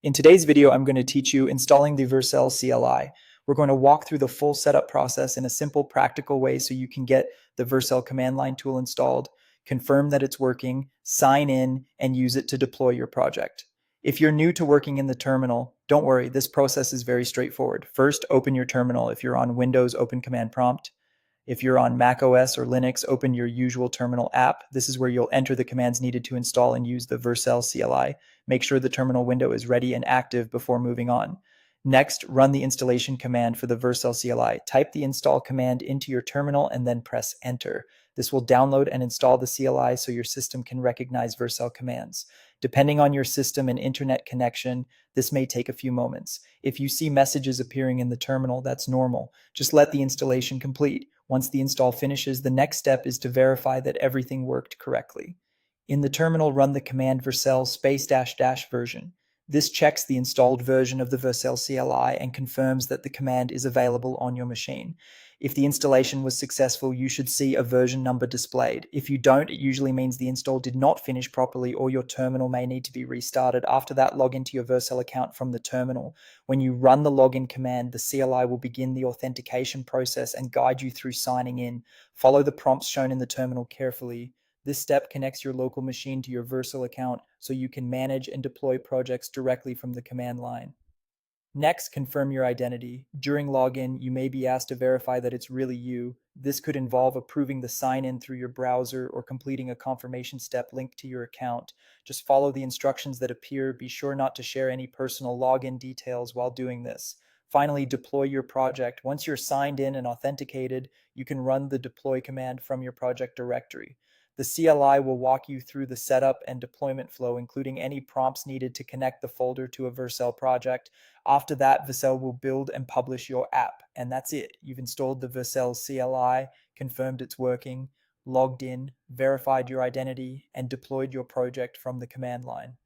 In today's video, I'm going to teach you installing the Vercel CLI. We're going to walk through the full setup process in a simple, practical way so you can get the Vercel command line tool installed, confirm that it's working, sign in, and use it to deploy your project. If you're new to working in the terminal, don't worry, this process is very straightforward. First, open your terminal. If you're on Windows, open Command Prompt. If you're on Mac OS or Linux, open your usual terminal app. This is where you'll enter the commands needed to install and use the Vercel CLI. Make sure the terminal window is ready and active before moving on. Next, run the installation command for the Vercel CLI. Type the install command into your terminal and then press enter. This will download and install the CLI so your system can recognize Vercel commands. Depending on your system and internet connection, this may take a few moments. If you see messages appearing in the terminal, that's normal. Just let the installation complete. Once the install finishes, the next step is to verify that everything worked correctly. In the terminal, run the command vercel -- version. This checks the installed version of the Vercel CLI and confirms that the command is available on your machine. If the installation was successful, you should see a version number displayed. If you don't, it usually means the install did not finish properly or your terminal may need to be restarted. After that, log into your Vercel account from the terminal. When you run the login command, the CLI will begin the authentication process and guide you through signing in. Follow the prompts shown in the terminal carefully. This step connects your local machine to your Vercel account so you can manage and deploy projects directly from the command line. Next, confirm your identity. During login, you may be asked to verify that it's really you. This could involve approving the sign-in through your browser or completing a confirmation step linked to your account. Just follow the instructions that appear. Be sure not to share any personal login details while doing this. Finally, deploy your project. Once you're signed in and authenticated, you can run the deploy command from your project directory. The CLI will walk you through the setup and deployment flow, including any prompts needed to connect the folder to a Vercel project. After that, Vercel will build and publish your app, and that's it. You've installed the Vercel CLI, confirmed it's working, logged in, verified your identity, and deployed your project from the command line.